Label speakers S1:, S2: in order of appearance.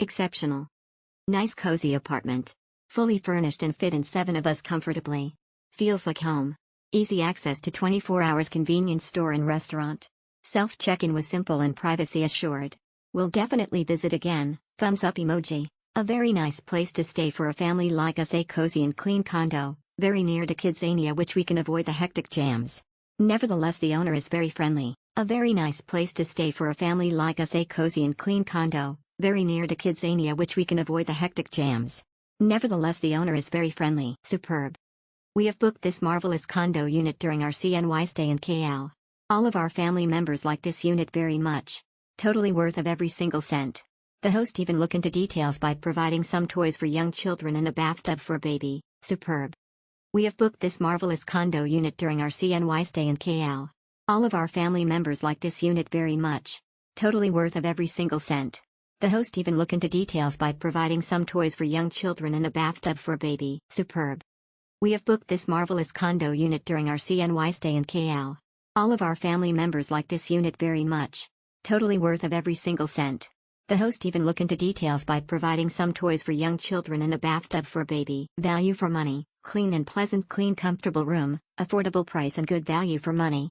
S1: Exceptional. Nice cozy apartment. Fully furnished and fit in 7 of us comfortably. Feels like home. Easy access to 24 hours convenience store and restaurant. Self-check-in was simple and privacy assured. Will definitely visit again. Thumbs up emoji. A very nice place to stay for a family like us. A cozy and clean condo, very near to Kidzania, which we can avoid the hectic jams. Nevertheless, the owner is very friendly. A very nice place to stay for a family like us. A cozy and clean condo, very near to Kidzania, which we can avoid the hectic jams. Nevertheless, the owner is very friendly. Superb. We have booked this marvelous condo unit during our CNY stay in KL. All of our family members like this unit very much. Totally worth of every single cent. The host even look into details by providing some toys for young children and a bathtub for a baby. Superb. We have booked this marvelous condo unit during our CNY stay in KL. All of our family members like this unit very much. Totally worth of every single cent. The host even look into details by providing some toys for young children and a bathtub for a baby. Superb. We have booked this marvelous condo unit during our CNY stay in KL. All of our family members like this unit very much. Totally worth of every single cent. The host even look into details by providing some toys for young children and a bathtub for a baby. Value for money, clean and pleasant, clean comfortable room, affordable price and good value for money.